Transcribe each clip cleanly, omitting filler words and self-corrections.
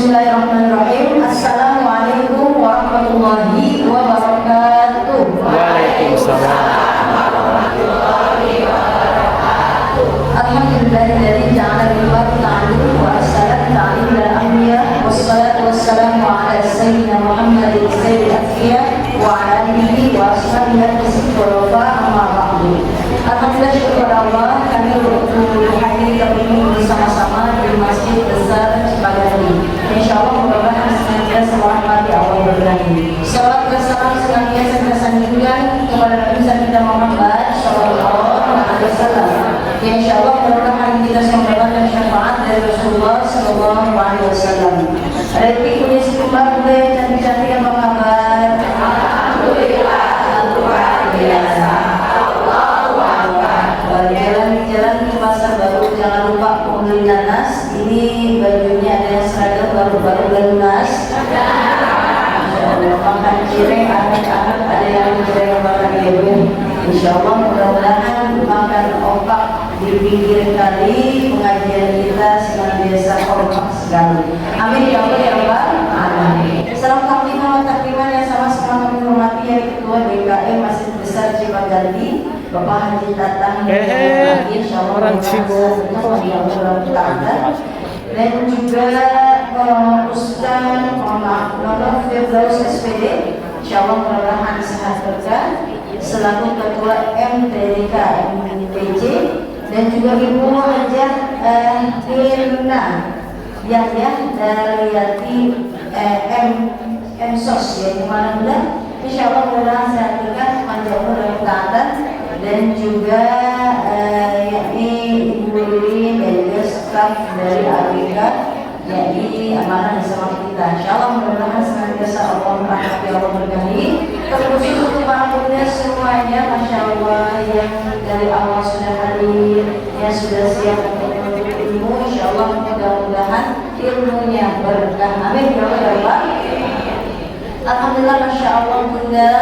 Bismillahirrahmanirrahim. Assalamualaikum warahmatullahi wabarakatuh. Waalaikumsalam. Alhamdulillahilladzi ja'ala al-ibada ta'allum wa arsalat ta'lim lil anbiya wassalatu wassalamu ala sayyidina Muhammadin sayyidil anbiya wa ala alihi wa ashabihi wa amma ba'du. Alhamdulillah, syukur Allah kami hadir kami bersama-sama di Masjid Besar Cipadani. Insyaallah mudah-mudahan senantiasa merahmati Allah berkati. Salawat dan salam senantiasa kita sanjungkan kepada Nabi kita Muhammad sallallahu alaihi wasallam. Insyaallah mudah-mudahan kita semua mendapatkan syafaat dari Rasulullah sallallahu alaihi wasallam. Ada punya sejumlah budaya cantik-cantik yang apa kabar? Alhamdulillah, luar biasa. Jalan-jalan ke pasar baru, jangan lupa membeli nanas. Ini bajunya ada yang seragam baru-baru dan lunas. Makan cireng, anak-anak ada yang cireng makan bebek. Insyaallah mudah-mudahan makan opak di pinggir kali, pengajian kita senantiasa opak sekali. Amin ya Allah ya Rabbal alamin. Salam takliman wa takliman yang sama-sama kami hormati yang Ketua DKM Masjid Besar Cipadani, Bapak Haji Tatang orang Cibubur dan juga Ustaz Muhammad Firdaus SPD, insyaallah mudah-mudahan sehat berkah, selaku Ketua MTDK MTJ, dan juga Ibu Hajah Irna Yahya dari MSOS ya, dimana insyaallah mudah-mudahan sehat berkah, panjang umur dan kesehatan, dan juga yakni Ibu Lili dan juga staf dari ABK yakni amanah bersama kita. Insyaallah mudah-mudahan senantiasa Allah merahmati, Allah berkahi. Terkhusus untuk para pemuda semuanya, masya Allah yang dari awal sudah hadir, yang sudah siap untuk menuntut ilmu. Insyaallah mudah-mudahan ilmunya berkah. Amin ya Allah. Alhamdulillah, masya Allah bunda,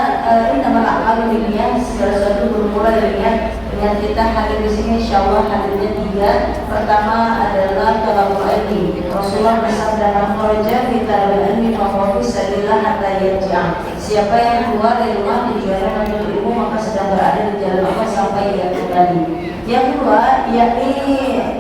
innamal a'malu binniyat, segala sesuatu bermula dari niat. Dengan kita hadir di sini, insya Allah hadirnya tiga. Pertama adalah talabul ilmi. Rasulullah bersabda, "Man kharaja fi talabil ilmi fa huwa fi sabilillah hatta yarji'a." Siapa yang keluar dari rumah tujuannya menuntut ilmu, maka sedang berada di jalan Allah sampai dia kembali. Yang kedua, yakni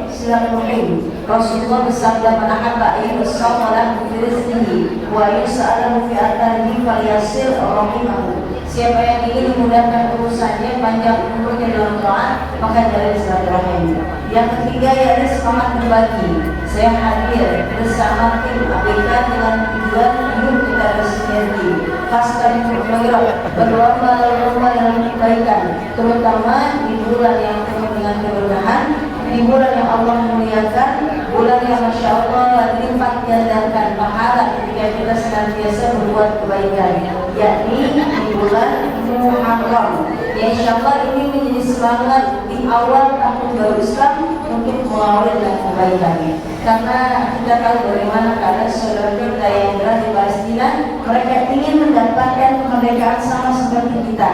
silaturahim. Rasulullah bersabda, "Man ahabba an yusalla lahu fi rizqihi wa yus'alahu fi atharihi falyasil rahimahu." Siapa yang ingin memudahkan urusannya, panjang umurnya dalam taat, maka jalani silaturahim. Yang ketiga yaitu semangat berbagi. Saya hadir bersama tim ABK dengan tujuan yuk kita bersinergi, fastan khairat, berlomba-lomba dalam kebaikan, terutama di bulan yang penuh dengan keberkahan, di bulan yang Allah muliakan, bulan yang masya Allah lipat gandakan pahala ketika kita senantiasa berbuat kebaikan, yakni di bulan Muharram. Ya insya Allah ini menjadi semangat di awal tahun baru Islam untuk mengawal dengan kebaikan. Karena kita tahu bagaimana keadaan saudara kita yang berada di Palestina, mereka ingin mendapatkan kemerdekaan sama seperti kita,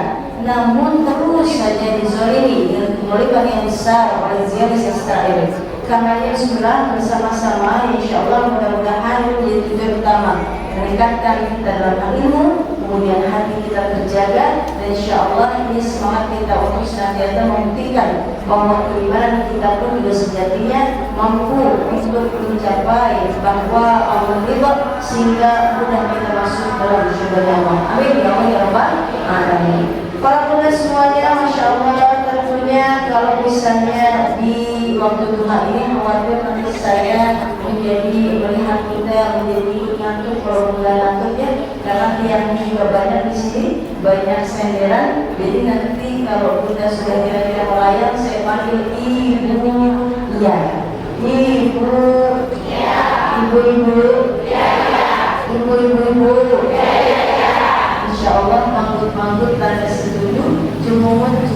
namun terus saja dizalimi dengan kezaliman yang besar oleh Zionis Israel. Karena yang sudah bersama-sama, insya Allah mudah-mudahan menjadi tujuan utama meningkatkan kita dalam hal ilmu, kemudian hati kita terjaga, dan insya Allah ini semangat kita untuk senantiasa membuktikan bahwa keimanan kita pun juga sejatinya mampu untuk mencapai bahwa Allah ridha sehingga mudah kita masuk dalam surga Allah. Amin ya Allah ya Rabbal alamin. Para pemuda semuanya, masya Allah, tentunya kalau misalnya di waktu duha ini khawatir nanti saya menjadi melihat kita menjadi ngantuk, kalau mulai ngantuk ya, karena yang juga banyak di sini, banyak senderan. Jadi nanti kalau kita sudah kira-kira melayang, saya panggil ibu, ya, ibu, ya, ibu-ibu, ya, ibu-ibu, ya, insya Allah manggut-manggut tanda setuju, cumumut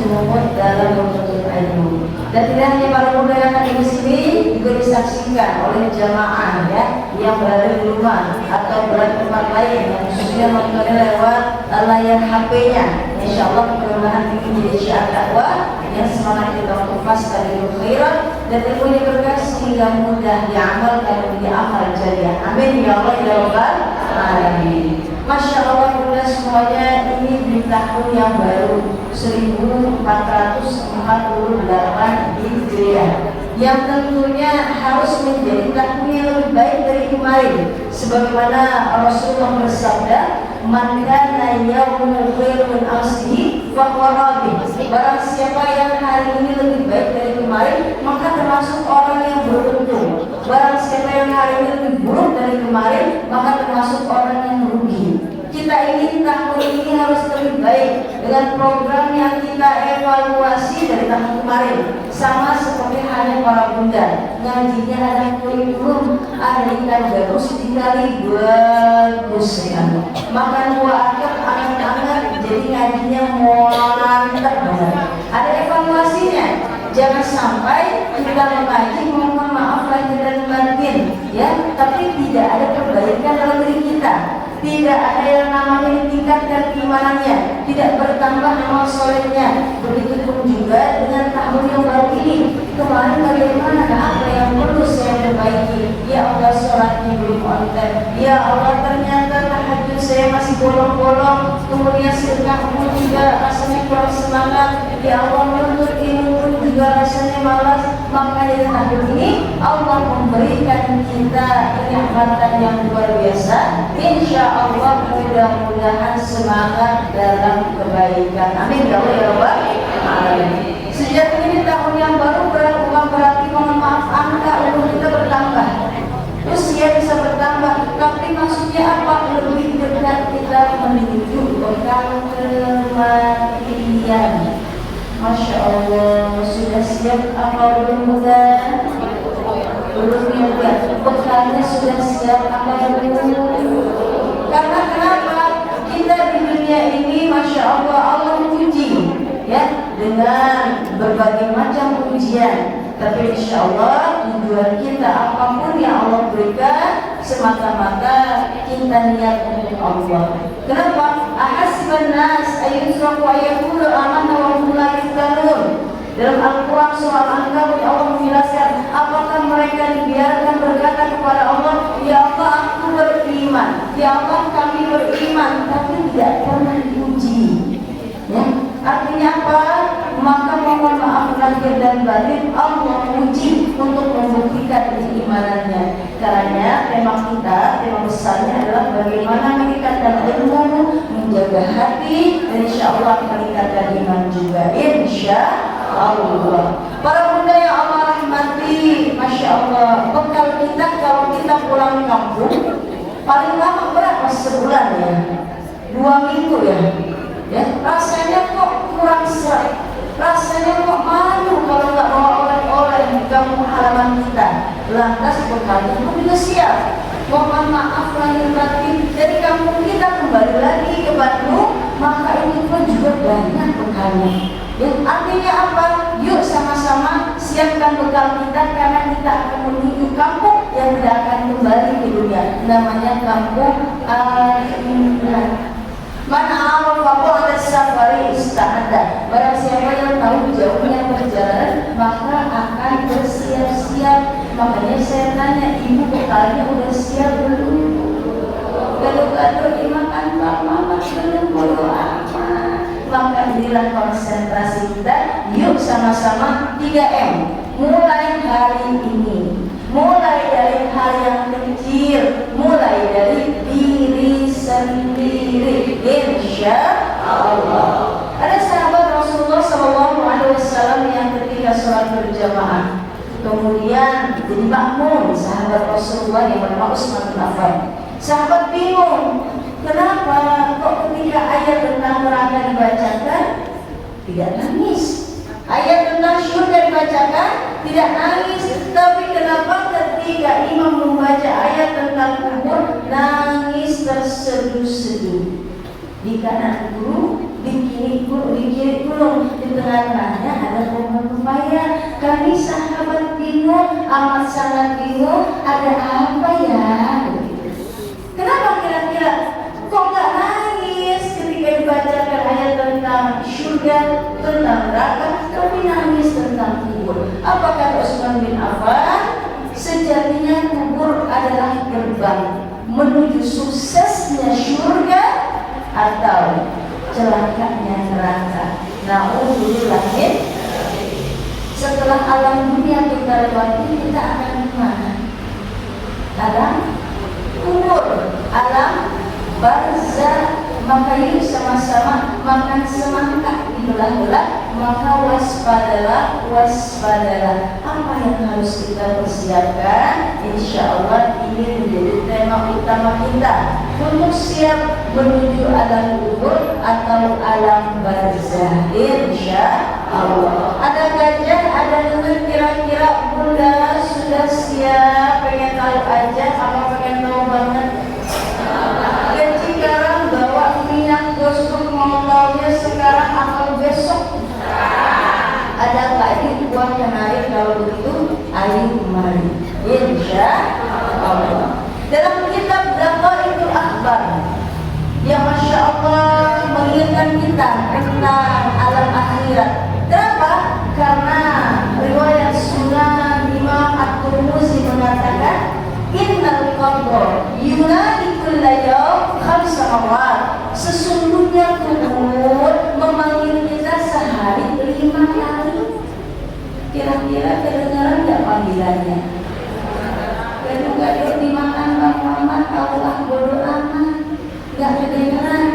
dalam menuntut ilmu. Dan tidak hanya para pemuda yang ada di sini, juga disaksikan oleh jamaah ya yang berada di rumah atau berada di tempat lain yang khususnya nontonnya lewat layar HP-nya. Insya Allah mudah-mudahan ini menjadi syiar dakwah yang semangat kita untuk fastabiqul khairat dan ilmunya berkah sehingga mudah diamalkan dan diamal jariah. Amin ya Allah ya Rabbal alamin. Masya Allah bunda semuanya, ini di tahun yang baru 1448 Hijriah yang tentunya harus menjadi tahun yang lebih baik dari kemarin, sebagaimana Rasulullah bersabda, man kana yawmul khairun asli fahuwa rabih. Barang siapa yang hari ini lebih baik dari kemarin, maka termasuk orang yang beruntung. Barang siapa yang hari ini lebih buruk dari kemarin, maka termasuk orang yang rugi. Kita ingin tahun ini harus lebih baik dengan program yang kita evaluasi dari tahun kemarin. Sama seperti hanya para bunda, ngajinya ada kurikulum, ada ikan gabus dikali bagus sekali. Makan buah akar anget-anget, jadi ngajinya mantap banget. Ada evaluasinya. Jangan sampai kita mengaji mohon maaf lahir dan batin, ya, tapi tidak ada perbaikan dalam diri kita. Tidak ada yang namanya ditingkatkan keimanannya, tidak bertambah amal solehnya. Begitupun juga dengan tahun yang baru ini. Kemarin bagaimana, apa yang perlu saya perbaiki? Ya Allah, sholatnya belum on time. Ya Allah, ternyata tahajud saya masih bolong-bolong. Kemudian sedekahmu juga rasanya kurang semangat. Ya Allah, menuntut ilmu pun juga rasanya malas. Maka dari tahun ini Allah memberikan kita kenikmatan yang luar biasa. Insya Allah mudah-mudahan semangat dalam kebaikan. Amin ya Allah ya Rabbal alamin. Sejak ini tahun yang baru bukan berarti mohon maaf angka umur kita bertambah, usia bisa bertambah, tapi maksudnya apa? Lebih dekat kita menuju bekal kematian. Masya Allah, sudah siap apa belum muda? Belum ya, bekalnya sudah siap apa belum? Karena kenapa? Kita di dunia ini Masya Allah, Allah uji, ya, dengan berbagai macam ujian. Tapi insya Allah tujuan kita apapun yang Allah berikan semata-mata kita niat untuk Allah. Kenapa? Ahasiban nas ayyusraku ayyakulu amanna wa hum la yuftanun. Dalam Al-Quran surah Al-Ankabut Allah menjelaskan, apakah mereka dibiarkan berkata kepada Allah, ya Allah aku beriman, ya Allah kami beriman, tapi tidak pernah diuji, ya? Artinya apa? Maka mohon maaf lahir dan batin Allah uji untuk membuktikan keimanannya. Karena tema kita, tema besarnya adalah bagaimana meningkatkan ilmu, menjaga hati, dan insya Allah meningkatkan iman juga. Insya Allah. Para bunda yang Allah rahmati, Masya Allah, bekal kita kalau kita pulang kampung paling lama berapa? Sebulan ya, 2 minggu ya. Ya, rasanya kok kurang serak, rasanya kok malu kalau nggak bawa oleh-oleh di kampung halaman kita. Lantas bekalnya pun juga siap. Mohon maaf lahir batin, dari kampung kita kembali lagi ke Bandung, maka ini pun juga banyak bekalnya. Ya, artinya apa? Yuk sama-sama siapkan bekal kita, karena kita akan menuju kampung yang tidak akan kembali ke dunia. Namanya kampung akhirat. Mana arafa ada safari ista'ada. Barang siapa yang tahu jauhnya perjalanan, maka akan bersiap-siap. Makanya saya tanya, ibu bekalnya udah siap belum? Gado-gado dimakan Pak Mama belum? Bodo amat. Maka inilah konsentrasi kita. Yuk sama-sama 3M. Mulai hari ini, mulai dari hal yang kecil, mulai dari diri sendiri, insya Allah. Ada sahabat Rasulullah SAW yang ketika sholat berjamaah, kemudian jadi makmum, sahabat Rasulullah yang bernama Utsman bin Affan. Sahabat bingung, kenapa kok ketika ayat tentang neraka dibacakan tidak nangis, ayat tentang syurga dibacakan tidak nangis, tapi kenapa ketika imam membaca ayat tentang kubur nangis terseduh-seduh? Di kanan guru, di kiri gunung, di tengah-tengahnya ada pohon pepaya. Kami sahabat bingung, amat sangat bingung, ada apa ya? Kenapa kira-kira kok nggak nangis ketika dibacakan ayat tentang surga, tentang neraka, tapi nangis tentang kubur. Apa kata Utsman bin Affan? Sejatinya kubur adalah gerbang menuju suksesnya surga atau celakanya neraka. Na'udzubillah. Setelah alam dunia kita lewati, kita akan kemana? Alam kubur, alam barzah. Maka yuk sama-sama makan semangka dibelah-belah. Maka waspadalah, waspadalah. Apa yang harus kita persiapkan? Insya Allah ini menjadi tema utama kita untuk siap menuju alam kubur atau alam barzah. Insya Allah. Ada gajah, ada nunut, kira-kira Bunda sudah siap? Pengen tahu aja apa pengen tahu banget? Sekarang bawa minyak gosok, mau taunya sekarang atau besok? Ada nggak ini buah kenari? Kalau begitu ayo kemari. Insya Allah. Dalam kitab Daqaiqul Akhbar yang Masya Allah mengingatkan kita tentang alam akhirat. Kenapa? Karena riwayat Sunan Imam At-Tirmidzi mengatakan innal qabr yunadi kulla yawm khamsa marrat. Sesungguhnya kubur memanggil kita sehari 5 kali. Kira-kira kedengaran enggak panggilannya? Gaduk-gaduk dimakan Bang Mamat, Allah bodoh amat. Enggak kedengaran.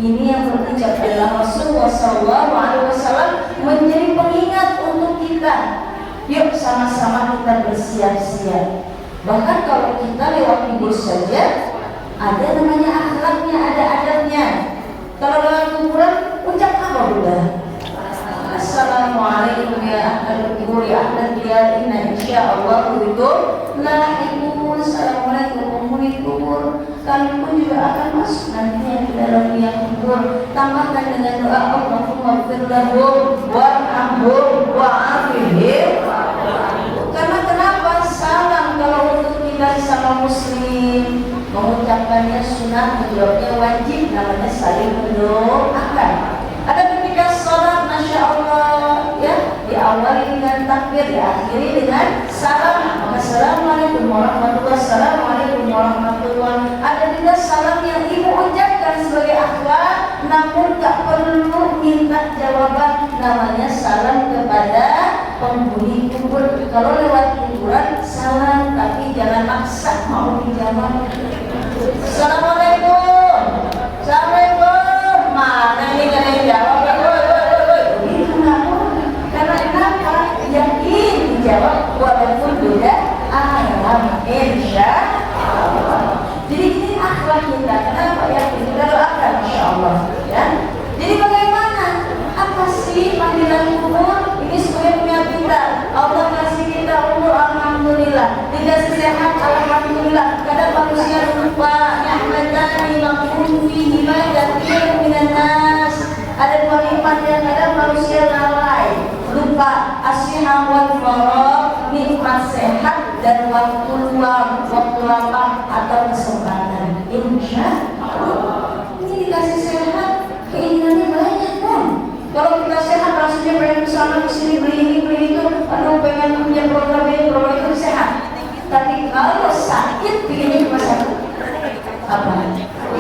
Ini yang berucap adalah Rasulullah SAW menjadi pengingat untuk kita. Yuk sama-sama kita bersiap-siap. Bahkan kalau kita lewat kubur saja, ada namanya akhlaknya, ada adabnya. Kalau lewat kuburan, ucap apa Bunda? Assalamualaikum ya ahlal kubur ya ahlal diyar, inna insyaallah itu lahiqun. Assalamualaikum penghuni kubur, kalian pun juga akan masuk nantinya ke dalam liang kubur. Tambahkan dengan doa Allahumma ighfir lahum warhamhum wa'afihim. Karena kenapa? Salam kalau untuk kita sama muslim mengucapkannya sunnah, menjawabnya wajib, namanya saling mendoakan. Ada ketika sholat, Masya Allah ya, diawali dengan takbir, diakhiri dengan salam. Assalamualaikum warahmatullahi wabarakatuh. Ada juga salam yang ibu ucapkan sebagai akhlak, namun tak perlu minta jawaban, namanya salam kepada penghuni kubur. Kalau lewat kuburan salam, tapi jangan maksa mau dijawab. Assalamualaikum, assalamualaikum. Mana ini kan yang jawab? Itu nggak boleh. Karena kenapa? Yakin dijawab walaupun beda alam. Insya Allah. Jadi ini akhlak kita. Kenapa ya? Kita doakan, Masya Allah. Ya. Jadi bagaimana? Apa sih panggilan kubur? Ini sebagai punya kita. Allah kasih kita umur, alhamdulillah. Dikasih sehat, alhamdulillah. Kadang manusia lupa ni'matani maqbul fihi ma katsirun minan nas. Ada 2 nikmat yang kadang manusia lalai, lupa. As-sihah wal faragh, nikmat sehat dan waktu luang, waktu lapang atau kesempatan. Insya Allah. Ini dikasih sehat, keinginannya banyak kan? Kalau kita sehat rasanya pengen kesana kesini, beli ini beli itu, aduh pengen punya program ini program itu, sehat. Tapi kalau sakit pilihnya cuma satu, apa?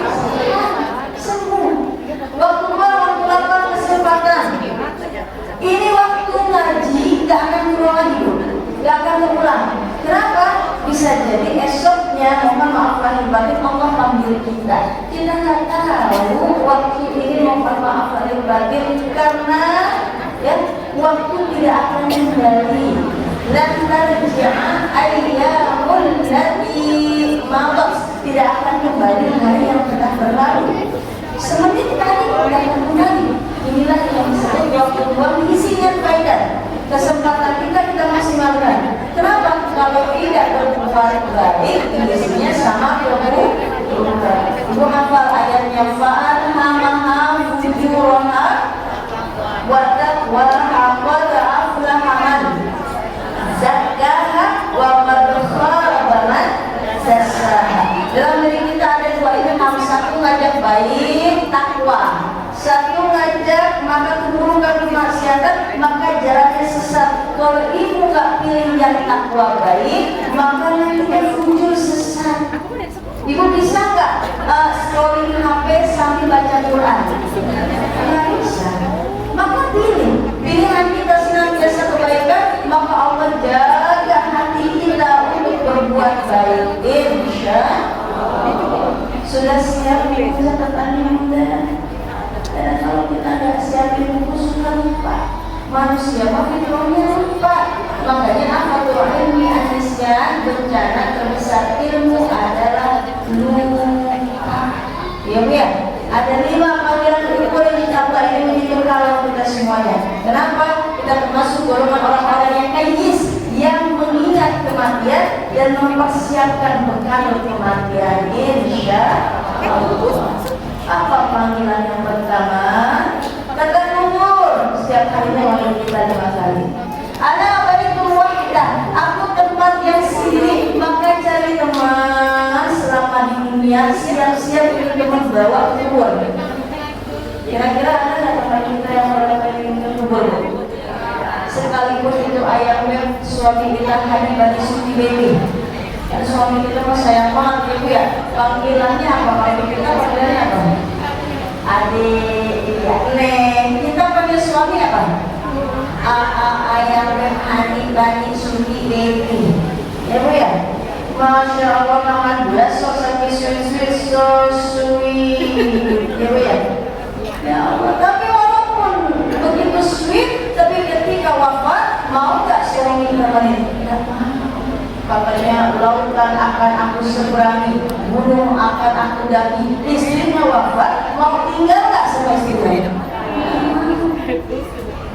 Sehat, sembuh. Waktu luang, waktu lapang, kesempatan. Ini waktu ngaji nggak akan berulang lagi, nggak akan berulang. Kenapa? Bisa jadi esoknya, mohon maaf lahir batin, Allah panggil kita. Kita nggak tahu waktu ini, mohon maaf lahir batin, karena ya waktu tidak akan kembali. Lan tarji'a ayyamul lati madat, tidak akan kembali hari yang telah berlalu. Semenit tadi tidak akan kembali. Inilah yang disebut waktu luang, isinya faedah. Kesempatan kita maksimalkan. Kenapa? Kalau tidak berbuat baik, isinya sama keburukan. Ibu hafal ayatnya, fa'alhamaha fujuraha wa taqwaha qad aflaha man zakkaha wa qad khaba man dassaha. Dalam diri kita ada 2 ini, satu ngajak baik, takwa. Satu ngajak maka keburukan kemaksiatan, maka jaraknya sesat. Kalau ibu nggak pilih yang takwa baik, maka nanti akan muncul sesat. Ibu bisa nggak scrolling HP sambil baca Quran? Nggak bisa. Maka pilihan kita senantiasa kebaikan, maka Allah jaga hati kita untuk berbuat baik. Insya Allah. Sudah siap ibu catatan muda? Dan kalau kita nggak siapin buku suka lupa. Manusia mah fitrahnya lupa. Makanya apa tuh ilmu hadisnya, bencana terbesar ilmu adalah lupa. Ya Bu ya. Ada 5 panggilan ukur yang dicapai ini menjadi kalau kita semuanya. Kenapa? Kita termasuk golongan orang-orang yang kayis, yang mengingat kematian dan mempersiapkan bekal kematian. Insya Allah. Apa panggilan yang pertama? Kata umur. Setiap harinya wajib kita 5 kali. Ana baitul wahidah. Aku tempat yang sendiri. Maka cari teman selama di dunia. Siap-siap untuk teman bawa kubur. Kira-kira ada nggak teman kita yang berada di kubur? Sekalipun itu ayahnya suami kita Haji Bani Suti Baby. Dan suami kita mah sayang banget ibu ya. Panggilannya apa? Kalau kita panggilannya apa? Adik, ya, Neng. Kita panggil suami apa? Ayah dan Haji Bani Suti Baby. Ya Bu ya. Masya Allah, makan belas so sweet so sweet. Ya Bu ya. Ya Allah. Tapi walaupun begitu sweet, tapi ketika wafat mau nggak suami nemenin? Nggak mau. Katanya lautan akan aku seberangi, gunung akan aku daki. Istrinya wafat, mau tinggal nggak sama istrinya?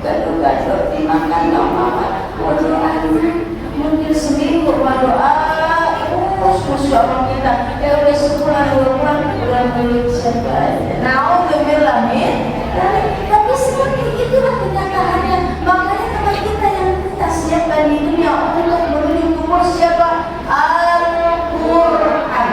Gaduh-gaduh dimakan nama mungkin seminggu doa musuh orang kita. Udah sebulan 2 bulan udah milik siapa? Naudzubillah min. Tapi seperti itulah kenyataannya. Makanya teman kita yang kita siapkan di dunia untuk menuju kubur siapa? Al-Quran.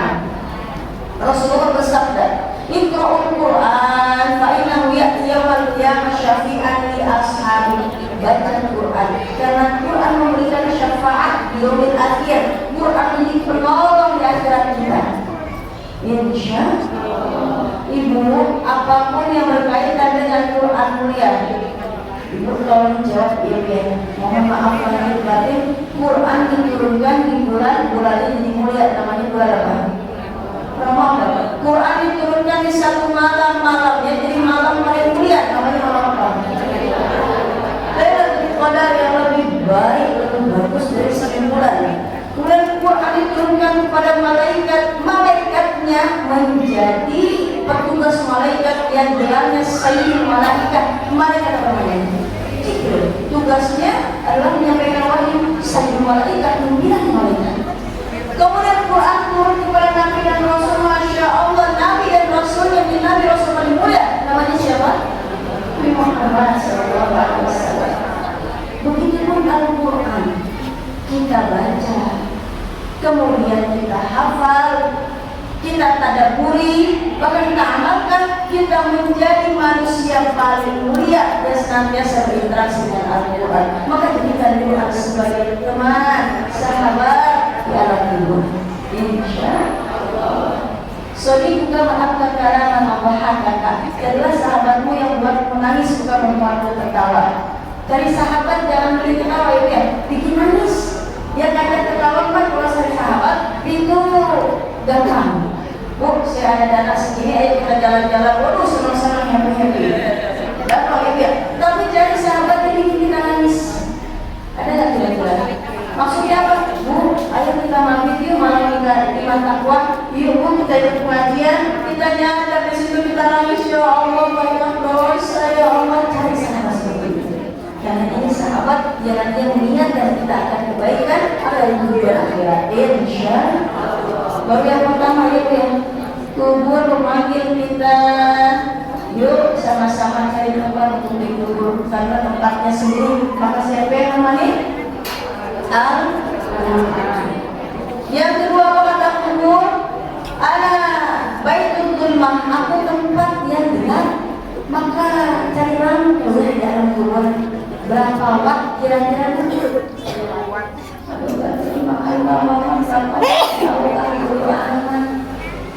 Rasulullah bersabda, "Iqra'ul Quran fa innahu ya'ti yawmal qiyamah syafi'an li ashabi." Baca Quran karena Quran memberikan syafaat di yaumil akhir. Quran menjadi penolong di akhirat kita. Insya Allah. Ibu, apapun yang berkaitan dengan Quran mulia, ibu tolong jawab ya. Mohon maaf lahir batin. Quran diturunkan di bulan ini mulia, namanya bulan apa? Ramadan. Quran diturunkan di satu malam, jadi malam paling mulia, namanya malam apa? Lailatul Qadar yang lebih baik, lebih bagus dari 1 bulan. Kemudian Quran diturunkan kepada malaikatnya menjadi petugas malaikat yang gelarnya Sayyidul Malaikat. Malaikat apa namanya? Tugasnya adalah menyampaikan wahyu. Sayyidul Malaikat, pimpinan malaikat. Kemudian Quran turun kepada Nabi dan Rasul. Masya Allah, Nabi dan Rasul yang di Nabi Rasul paling mulia. Namanya siapa? Nabi Muhammad SAW. Begitupun Al-Quran kita baca, kemudian kita hafal, kita tadabburi, bahkan kita amalkan, kita menjadi manusia paling mulia dan senantiasa berinteraksi dengan Al-Quran. Maka jadikan Quran sebagai teman, sahabat di alam kubur. Insya Allah. Sodi juga maafkan kalangan Allah kakak. Jadilah sahabatmu yang buat menangis bukan membuatmu tertawa. Dari sahabat jangan beli tertawa ya, bikin nangis. Yang ada tertawa kan kalau dari sahabat itu gampang. Bu, saya ada dana segini, ayo kita jalan-jalan. Waduh, senang-senang happy. Gampang ya. Tapi dari sahabat yang bikin kita nangis. Ada nggak kira-kira? Maksudnya apa? Bu, ayo kita mampir yuk malam kita iman takwa. Yuk Bu, kita ikut pengajian. Kita nyadar di situ kita nangis. Ya Allah, banyak dosa. Ya Allah, cari sahabat seperti itu. Karena ini sahabat yang nanti mengingatkan kita akan kebaikan ada di dunia akhirat. Insya Allah. Baru yang pertama itu ya, kubur memanggil kita. Yuk sama-sama cari tempat untuk dikubur karena tempatnya sendiri. Maka siapa yang menemani? Al-Quran. Yang kedua apa kata kubur? Ana baitul zulmah, aku tempat yang gelap. Maka carilah udah di dalam kubur. Berapa watt kira-kira itu? Aduh, gak terima Allah sampai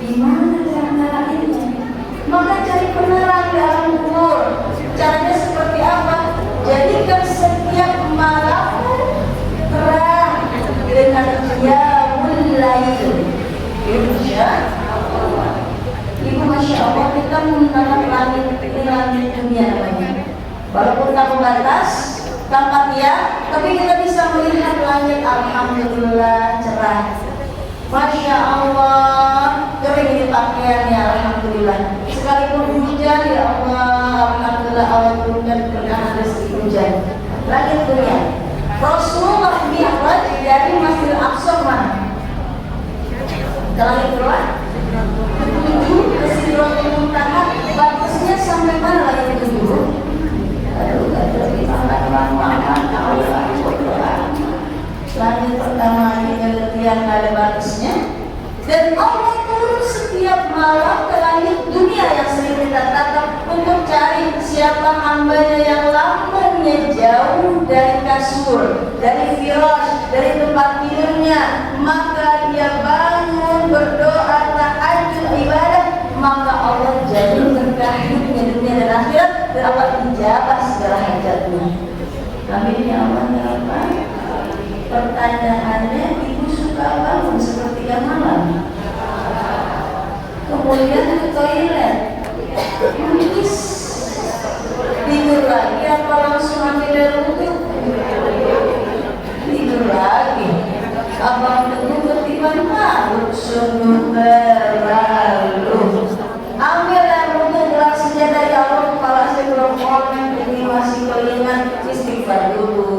gimana cara ini? Maka cari penerang di dalam kubur. Caranya seperti apa? Jadikan setiap malam terang dengan qiyamul lail. Insya Allah. Ibu Masya Allah, kita menatap langit, ini langit dunia namanya. Walaupun tanpa batas, tanpa tiang, tapi kita bisa melihat langit. Alhamdulillah cerah. Masya Allah, kering ini pakaiannya. Alhamdulillah. Sekalipun hujan, ya Allah, alhamdulillah Allah turunkan berkah rezeki hujan. Langit dunia. Rasulullah mi'raj dari Masjidil Aqsa mana? Ke langit berapa? Menuju ke Sidratul Muntaha. Batasnya sampai mana langit itu dulu? Aduh, gak ada di langit pertama ini yang ada batasnya. Dan Allah turun setiap malam ke langit dunia yang sering kita tatap untuk cari siapa hambanya yang lambungnya jauh dari kasur, dari firash, dari tempat tidurnya. Maka dia bangun berdoa tahajud ibadah, maka Allah jadi berkah hidupnya dunia dan akhirat, dan Allah ijabah segala hajatnya. Amin ya Allah ya Rabbal. Pertanyaannya, ibu suka bangun sepertiga malam, kemudian ke toilet, nangis, tidur lagi apa langsung ambil wudhu? Tidur lagi. Abang tunggu ketiban makhluk sungguh berlalu. Ambil air wudhu, gelas sejadah ya Allah, kepala saya belum komen, ini masih keringat, istighfar dulu.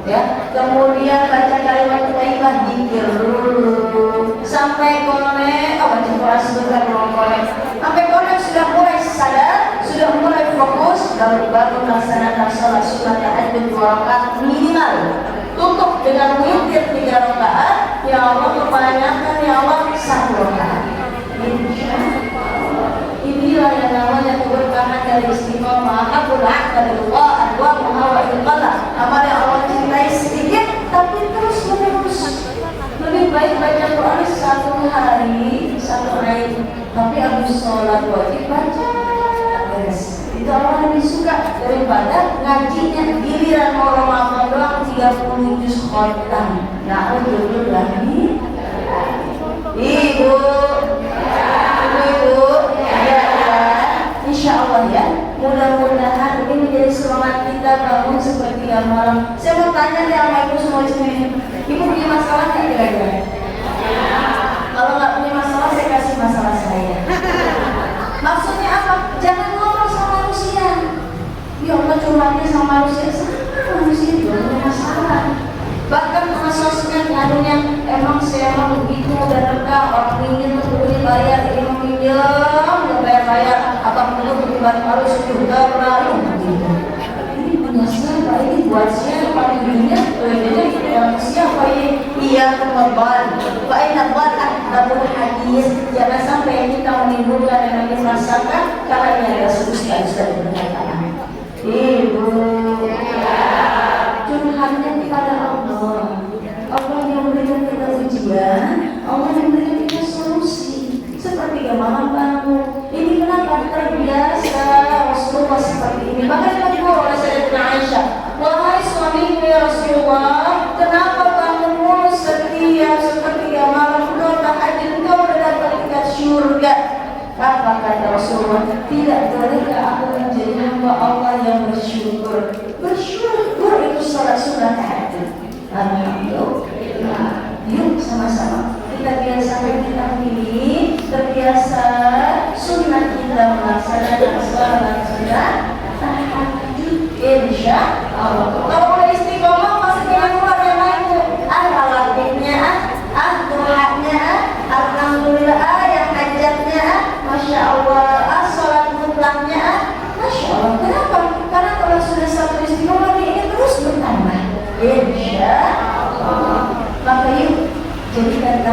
Ya, kemudian baca kalimat thayyibah, zikir dulu sampai konek, baca Quran sebentar belum konek, sampai konek sudah mulai sadar, sudah mulai fokus, baru melaksanakan sholat sunat tahajud 2 rakaat minimal, tutup dengan witir 3 rakaat. Ya Allah, kebanyakan ya Allah 1 rakaat. Inilah yang namanya keberkahan dari istiqomah. Aku dari Allah, adwa muhawa ilqallah. Amal yang Allah cintai sedikit, tapi terus menerus. Lebih baik baca Quran 1 hari, 1 ayat, tapi habis sholat wajib baca beres. Itu Allah lebih suka daripada ngajinya giliran mau Ramadan doang 30 juz khotam. Nah, dulu lagi. Ibu, Insya Allah ya, mudah-mudahan ini menjadi semangat kita bangun seperti malam. Saya mau tanya nih sama ibu semua di sini, ibu punya masalah nggak kira-kira? Kalau nggak punya masalah, saya kasih masalah saya. Maksudnya apa? Jangan ngomong sama manusia. Ya Allah, curhatnya sama manusia, manusia juga punya masalah. Bahkan sama sosmed ngadunya, emang saya emang begitu udah reda, orang ingin membeli bayar, ini meminjam, nggak bayar-bayar, apa perlu berkibat harus sudah terlalu begitu. Ini punya siapa? Ini buat siapa? Dunia, yang siapa ini? Iya, kembali. Baiklah, tabur hadis. Jangan sampai kita menimbulkan yang ingin merasakan, karena ini adalah susah-susah berkata. Ibu, curhatnya kepada Allah. Allah yang memberikan kita ujian, Allah yang memberikan kita solusi. Seperti malam bangun. Ini kenapa terbiasa Rasulullah seperti ini? Bahkan ditegur oleh Sayyidatina Aisyah, wahai suamiku ya Rasulullah, kenapa kamu mulu setia seperti malam doa tahajud kau mendapat tingkat surga? Apa kata Rasulullah? Tidak bolehkah aku menjadi hamba Allah yang bersyukur? Bersyukur itu salah sunat tahajud. Alhamdulillah. Yuk sama-sama kita biasakan kita ini terbiasa sunnah kita melaksanakan salat sunat tahajud. Insya Allah. Kalau udah istiqomah pasti pengen keluar yang lain. Khawatirnya, doanya, alhamdulillah, yang hajatnya, masya Allah, salat mutlaknya, masya Allah. Kenapa? Karena kalau sudah satu istiqomah ini terus bertambah. Insya Allah. Maka yuk jadikan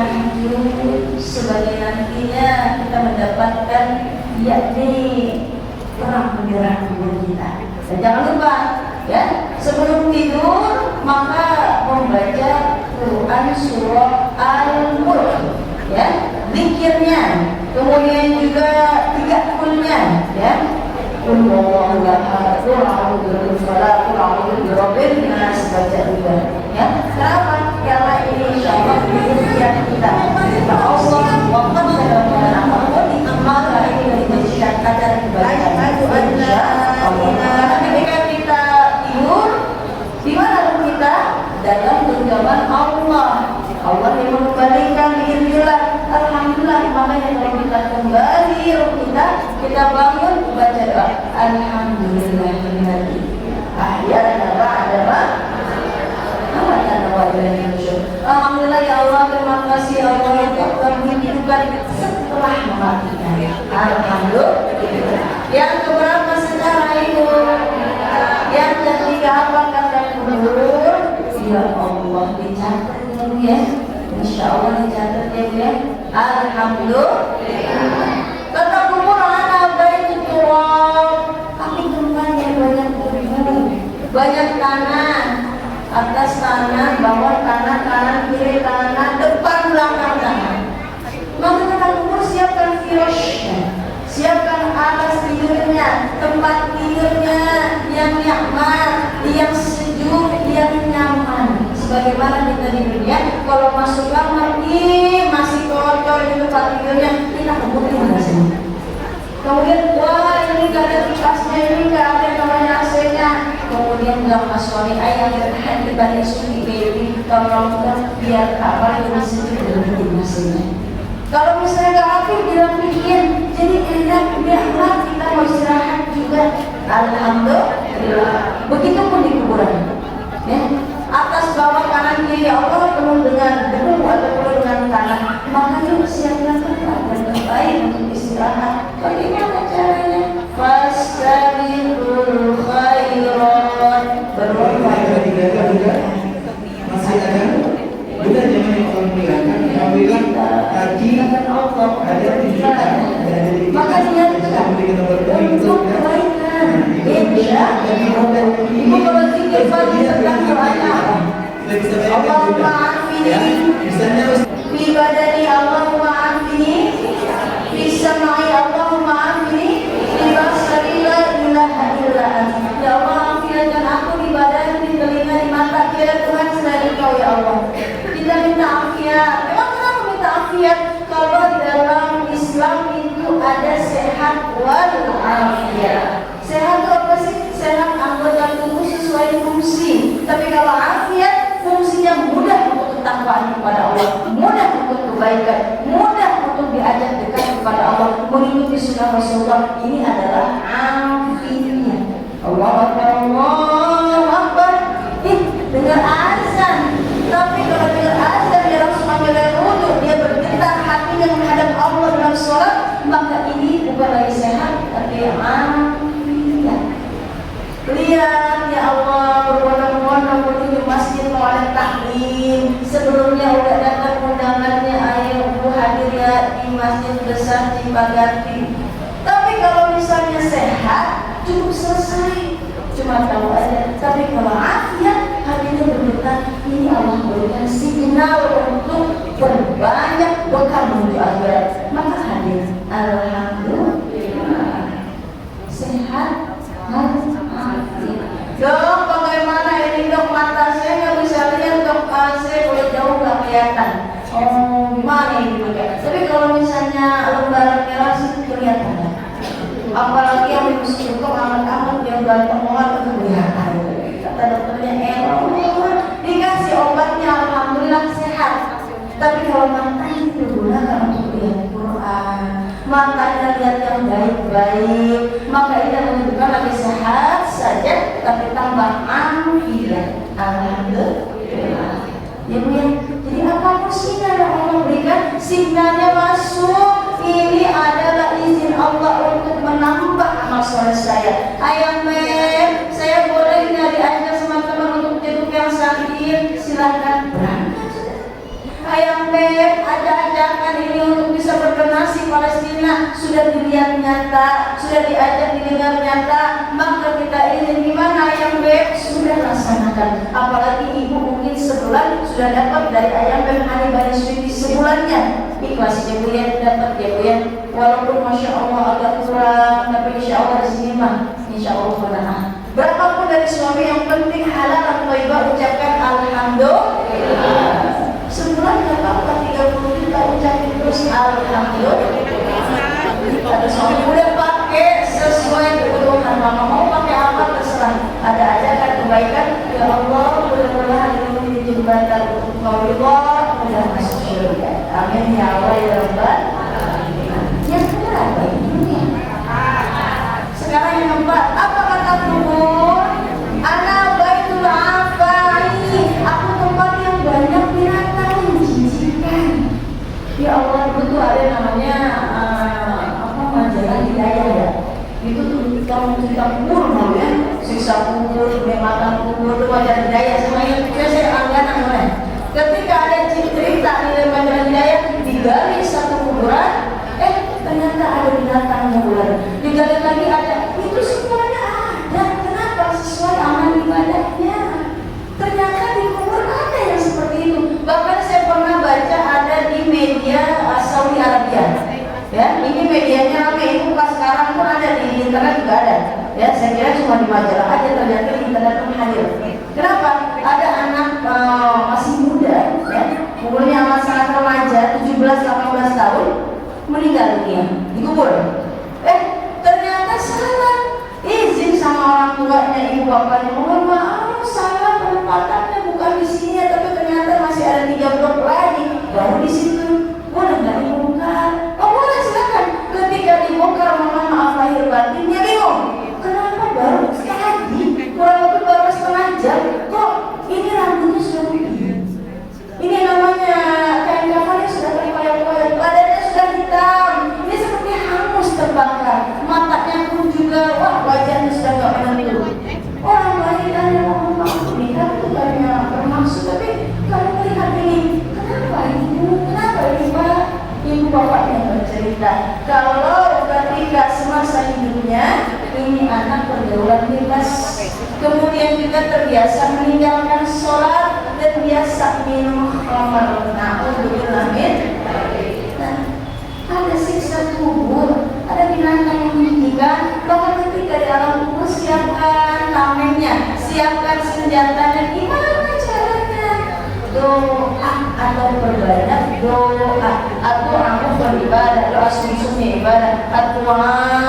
sebagai nantinya kita mendapatkan yakni perang Dan jangan lupa ya, sebelum tidur maka membaca Quran surah Al-Mulk ya, zikirnya, kemudian juga 3 kulnya ya. Qul huwallahu ahad, qul a'udzu birabbil falaq, qul a'udzu birabbin nas, baca juga ya. Kenapa? Karena ini insyaallah zikir kita. Kita Allah waqad sadaqana apapun maka ini menjadikan kadar kebaikan. Karena ketika kita tidur, di mana roh kita? Dalam genggaman Allah. Allah yang mengembalikan biiznillah. Alhamdulillah, makanya kalau kita kembali roh kita bangun baca doa. Alhamdulillahilladzi ahyana ba'da ma amatana wa ilaihi nusyur. Alhamdulillah ya Allah, terima kasih Allah yang telah menghidupkan setelah mematikan. Alhamdulillah. Yang keberapa secara itu? Yang ketiga apa kata kubur? Ya Allah, dicatat dulu ya. Insya Allah dicatat ya. Alhamdulillah. Kata kubur anak baik turab, tapi tempatnya banyak debu, banyak tanah, atas tanah, bawah tanah, kanan kiri tanah, depan belakang tanah. Maka kata kubur siapkan firasnya, siapkan atas tidurnya, tempat tidurnya yang nyaman, yang sejuk, yang nyaman. Sebagaimana kita di dunia, kalau masuk kamar ini masih kotor di tempat tidurnya, kita kebutuhan rasanya. Kemudian, wah ini gak ada kipasnya, ini gak ada kamarnya AC-nya. Kemudian gak suami ayah bertahan dibanding suami baby, kalau biar kamar yang sejuk dan AC-nya. Kalau misalnya gak rapi, dirapiin, jadi enak, biarlah kita mau istirahat juga. Alhamdulillah. Begitupun di kuburan. Ya. Atas bawah kanan kiri Allah penuh dengan debu atau penuh dengan tanah. Maka yuk siapkan tempat yang terbaik untuk istirahat. Bagaimana caranya? Fastabiqul khairat. Berlomba. Masih ada? Benar jangan yang orang bilang tadi ada tuntutan dari maka dia untuk kebaikan. Ibu kalau zikir pagi tentang doanya apa? Allahumma afini fi badani, Allahumma afini fi samai, Allahumma afini fi basari, la ilaha illa anta. Ya Allah, afiatkan aku di badan, di telinga, di mata. Tiada Tuhan selain Engkau ya Allah. Kita minta afiat. Memang kenapa minta afiat? Kalau dalam Islam itu ada sehat wal afiat. Sehat itu apa sih? Sehat anggota tubuh sesuai fungsi. Tapi kalau afiat, fungsinya mudah untuk ketakwaan kepada Allah, mudah untuk kebaikan, mudah untuk diajak dekat kepada Allah, mengikuti sunnah Rasulullah. Ini adalah afiat. Allahu Akbar, Allahu Akbar. Dengar azan. Tapi kalau dengar azan dia langsung ambil air wudu, dia bergetar hatinya menghadap Allah dalam sholat, maka ini bukan lagi sehat, tapi afiat. Lihat ya Allah, berbondong-bondong menuju masjid Maulid Taklim. Sebelumnya udah datang undangannya, ayo Bu hadir ya di masjid besar Cipaganti. Tapi kalau misalnya sehat, cukup selesai, cuma tahu aja. Tapi kalau afiat, hatinya bergetar, ini Allah berikan signal untuk berbanyak bekal menuju akhirat. Maka hadir, alhamdulillah, sehat. Dok, bagaimana ini dok, mata saya nggak bisa lihat dok, saya boleh jauh nggak kelihatan. Oh, gimana ini dok? Tapi kalau misalnya lembaran merah sih kelihatan. Apalagi yang minus cukup amat-amat yang ganteng banget itu kelihatan. Kata dokternya dikasih obatnya, alhamdulillah sehat. Tapi kalau mata itu digunakan untuk lihat Quran, matanya lihat yang baik-baik, maka ini menunjukkan lagi sehat saja, tapi tambah afiat. Alhamdulillah. Ya Bu ya. Jadi apapun sinyal yang Allah berikan, sinyalnya masuk. Ini adalah izin Allah untuk menambah amal soleh saya. Ayah Mem, saya boleh nyari aja sama teman untuk jenguk yang sakit, silahkan berangkat. ayam beb, ada ajakan ini untuk bisa berdonasi Palestina, sudah dilihat nyata, sudah diajak didengar nyata, maka kita ingin gimana ayam beb, sudah laksanakan. Apalagi ibu mungkin sebulan sudah dapat dari ayam beb Hani Bani Sweety sebulannya. Ikhlas ya Bu ya, dapat ya Bu ya. Walaupun Masya Allah agak kurang, tapi Insya Allah di sini mah Insya Allah benar. Berapapun dari suami yang penting halal dan thayyibah, ucapkan alhamdulillah. Sebulan nggak apa-apa, 30 juta ucapin terus alhamdulillah. Ada suami udah pakai sesuai kebutuhan mama, mau pakai apa terserah. Ada ajakan kebaikan, ya Allah mudah-mudahan ini menjadi jembatan untuk Maulillah dan masuk surga. Amin ya Allah ya Rabbal alamin. Yang kedua ini sekarang yang keempat, apa kata kubur? Ana baitul afai, aku tempat yang banyak binatang menjijikan. Ya Allah, itu ada namanya majalah hidayah ya. Itu tuh kalau kita kubur mau ya, siksa kubur, kenikmatan kubur, itu majalah hidayah semuanya. Saya langganan mana? Ketika ada cerita di majalah hidayah, digali satu kuburan, ternyata ada binatang yang ular. Digali lagi ada, itu semuanya ada. Kenapa? Sesuai amal ibadahnya. Ternyata di kubur ada yang seperti itu. Bahkan saya pernah baca ada di media Saudi Arabia. Ya, ini medianya ramai. Ini bukan sekarang pun ada di internet juga ada. Ya, saya kira cuma di majalah aja, ternyata di internet pun hadir. Kenapa? Ada anak masih muda, ya, umurnya amat sangat remaja, 17-18 tahun, meninggal dunia, dikubur. Ternyata salah. Izin sama orang tuanya, ibu bapaknya, mohon maaf, salah penempatannya bukan di sini, tapi ternyata masih ada 3 blok lagi, baru di situ. Boleh nggak dibongkar? Oh boleh, silakan. Ketika dibongkar, mohon maaf lahir batinnya bingung. Kenapa baru tadi? Kurang lebih baru setengah jam. Kok ini rambutnya sudah putih? Ini namanya kain kafannya sudah terkoyak-koyak, badannya sudah hitam. Ini seperti hangus terbakar. Matanya pun juga, wah wajahnya sudah nggak menentu. Orang lain tanya, mohon maaf, ini kan bukannya bermaksud, tapi kalau melihat ini, kenapa ibu? Kenapa ibu? Ibu bapaknya bercerita kalau ketika semasa hidupnya ini anak pergaulan bebas, kemudian juga terbiasa meninggalkan sholat dan biasa minum khamar. Na'udzubillah min. Nah, ada siksa kubur, ada binatang yang menjijikan. Bahkan ketika di alam kubur, siapkan tamennya, siapkan senjatanya. Gimana caranya? Doa atau berbanyak doa, atau aku beribadah, doa sungsungnya ibadah, atau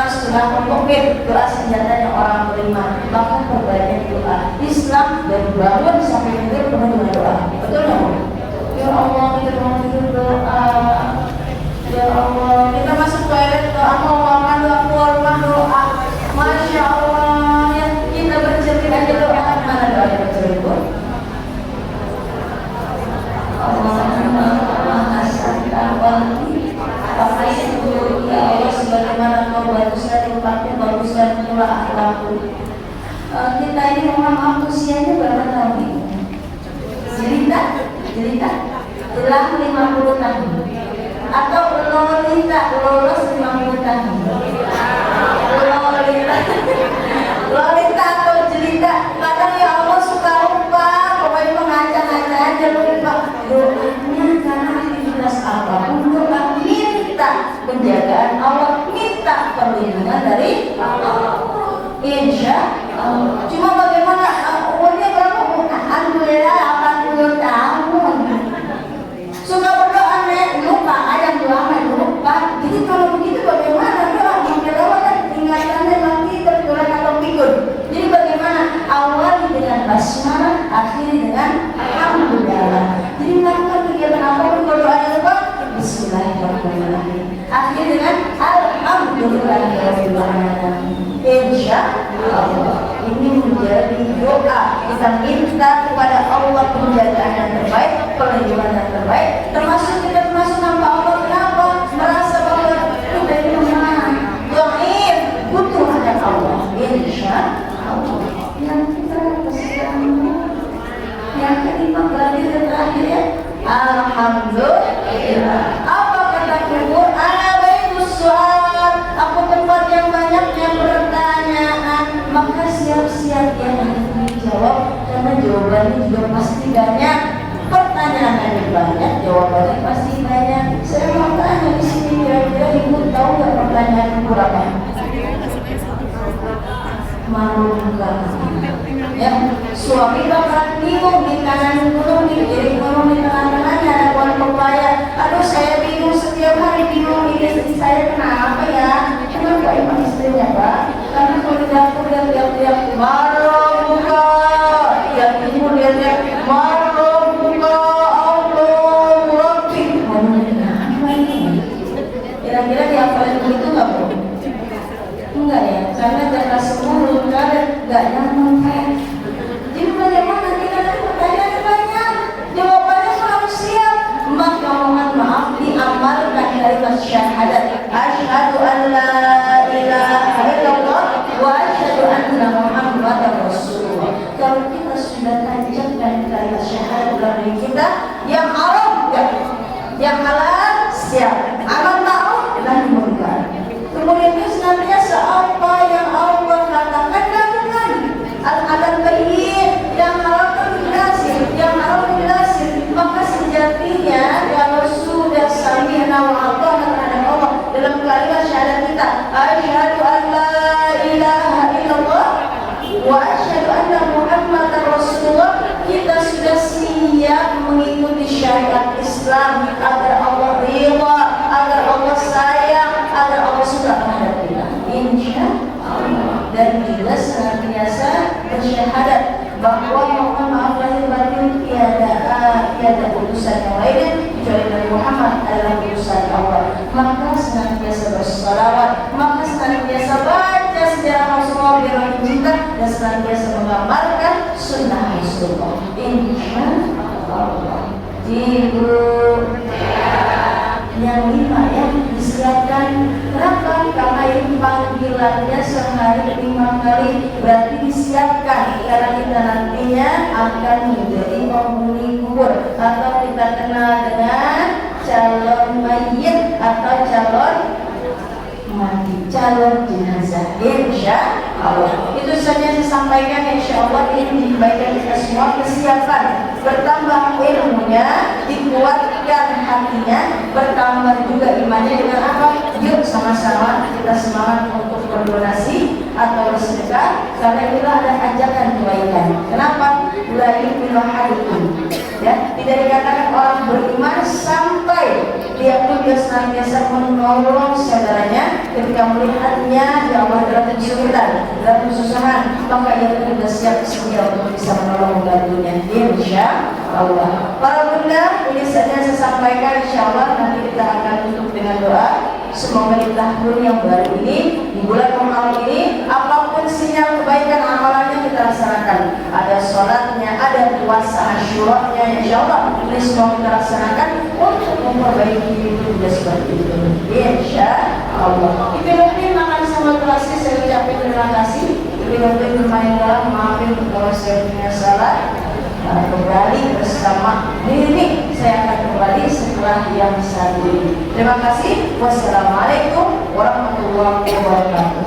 sunnah pokoknya doa senjatanya orang beriman. Maka berbanyak doa. Islam dari bangun sampai tidur penuh dengan doa. Betul nggak? Ya Allah, kita mau tidur doa. Ya Allah, kita masuk toilet doa, mau makan doa, keluar rumah doa. Masya Allah, ya kita bercerita aja doa. Mana doa yang bercerita? Allahumma as'alka wali Afaitu ya Allah, sebagaimana kau baguskan tempatnya, baguskan pula akhlakku. Kita ini mohon maaf, usianya berapa tahun ini? Jelita telah 50 tahun. Atau lolita, lolos 50 tahun. Lolita atau jelita. Kadang ya Allah suka lupa, pokoknya mengacang-acang aja lupa. Doanya karena aktivitas apapun doa, minta penjagaan Allah, minta perlindungan dari Allah. Insya Allah. Cuma bagaimana umurnya berapa? Alhamdulillah 80 tahun. Suka berdoa lupa, ada doa lupa. Jadi kalau begitu bagaimana doa? Makin lama kan ingatannya nanti terkurang atau pikun. Jadi bagaimana? Awali dengan basmalah, akhiri dengan alhamdulillah. Jadi melakukan kegiatan apapun kalau doanya lupa, bismillahirrahmanirrahim. Akhiri dengan alhamdulillahirrahmanirrahim. Insya Allah ini menjadi doa. Kita minta kepada Allah penjagaan yang terbaik, perlindungan yang terbaik. Termasuk kita termasuk hamba Allah. Kenapa? Merasa bahwa kita ini lemah, dhaif, butuh akan Allah. Insya Allah. Yang kita kesekian, yang kelima berarti terakhir ya. Alhamdulillah. Apa kata kubur? Ana baitus su'al. Aku tempat yang banyaknya pertanyaan. Maka siap-siap yang harus dijawab, karena jawabannya juga pasti banyak. Pertanyaannya banyak, jawabannya pasti banyak. Saya mau tanya di sini, kira-kira ibu tahu nggak pertanyaan kubur apa? Marungkan. Ya, suami bakalan bingung di kanan gunung, di kiri gunung, di tengah-tengahnya ada pohon pepaya. Aduh, saya bingung, setiap hari bingung, ini istri saya kenapa ya? Kenapa emang istrinya, Pak? Karena kalau di dapur dia teriak-teriak marungka, yang ibu dia teriak marungka, Allah Rabbi. Kenapa ini? Kira-kira dihafalin begitu nggak, Bu? Enggak ya, karena jatah semua karet nggak nyaman kan. Jadi bagaimana kita ada pertanyaan banyak, jawabannya selalu siap. Maka mohon maaf diamalkan kalimat syahadat. Asyhadu an la ilaha illallah wa asyhadu anna Muhammadar Rasulullah. Kalau kita sudah tancapkan kalimat syahadat dalam diri kita, yang haram ya, yang halal siap, amal ma'ruf nahi munkar. Kemudian senantiasa apa yang Allah katakan lakukan. Al-adab bayyin, yang halal terjelasin, yang haram terjelasin. Maka sejatinya kalau sudah sami'na wa ata'na terhadap Allah dalam kalimat syahadat kita, asyhadu an la ilaha illallah wa asyhadu anna Muhammadar Rasulullah, kita sudah siap mengikuti syariat Islam agar Allah ridha, agar Allah sayang, agar Allah suka terhadap kita. Insya Allah. Dan juga senantiasa bersyahadat bahwa mohon maaf lahir batin tiada utusan yang lainnya kecuali Nabi Muhammad adalah utusan Allah. Maka senantiasa bersalawat, maka senantiasa baca sejarah Rasulullah biar cinta, dan senantiasa mengamalkan sunnah Rasulullah. Insya Allah. Ibu yang 5 ya disiapkan. Kenapa? Karena ini panggilannya sehari 5 kali, berarti disiapkan karena kita nantinya akan menjadi penghuni kubur, atau kita kenal dengan calon mayit atau calon mati, calon jenazah. Insya Allah. Itu saja saya sampaikan. Insya Allah ini kebaikan kita semua, kesiapan, bertambah ilmunya, dikuatkan hatinya, bertambah juga imannya dengan apa? Yuk sama-sama kita semangat untuk berdonasi atau bersedekah, karena itulah ada ajakan kebaikan. Kenapa? La yu'minu ahadukum. Ya, tidak dikatakan orang beriman sampai dia pun dia senantiasa menolong saudaranya ketika melihatnya ya Allah dalam kesulitan, dalam kesusahan, maka ia pun sudah siap sedia untuk bisa menolong membantunya. Insya Allah. Para bunda, ini saja saya sampaikan. Insya Allah nanti kita akan tutup dengan doa. Semoga di tahun yang baru ini, di bulan Ramadan ini, apapun sinyal kebaikan amalannya kita laksanakan. Ada sholatnya, ada puasa Asyuranya, insya Allah ini semua kita laksanakan untuk memperbaiki hidup kita seperti itu. Insya Allah. Ibu-ibu makan sama terasi, saya ucapkan terima kasih. Ibu-ibu bermain dalam, maafin kalau saya punya salah. Kembali bersama diri, saya akan kembali setelah yang satu ini. Terima kasih. Wassalamualaikum warahmatullahi wabarakatuh.